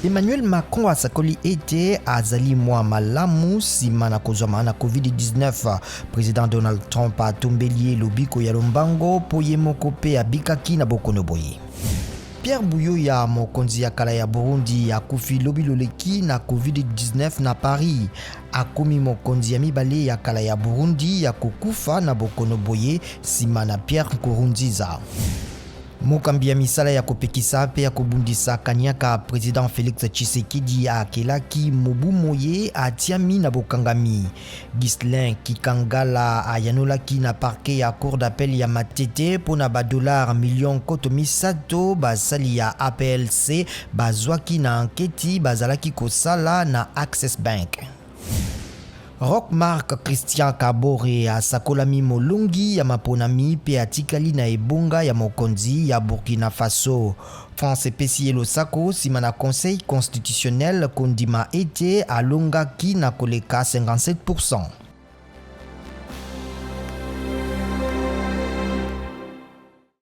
Emmanuel Macron asakoli ete azali mwa malamu nsima na kozwama na COVID-19. Président Donald Trump atombeli lobiko ya lombango po ye moko pe abikaki na bokono boye. Pierre Buyoya, mokonzi ya kala ya Burundi, akufi lobi loleki na COVID-19 na Paris. Akomi mokonzi ya mibale ya kala ya Burundi ya kukufa na bokono boye nsima na Pierre Nkurunziza. Mokambi ya misala ya kopekisa pe ya kobundisa kaniaka Président Félix Tshisekedi akelaki mobu moye atiami na bokangami. Ghislain Kikangala ayanolaki na parquet ya cour d'appel ya Matete pona $1 million koto misato basali ya APLC bazwaki na anketi bazalaki kosala na Access Bank. Rock Mark Christian Kabore asakolami molongi ya maponami pe atikali na ebonga ya mokonzi ya Burkina Faso. France epesi ye losako nsima na Conseil constitutionnel kondima ete alongaki na koleka 57%.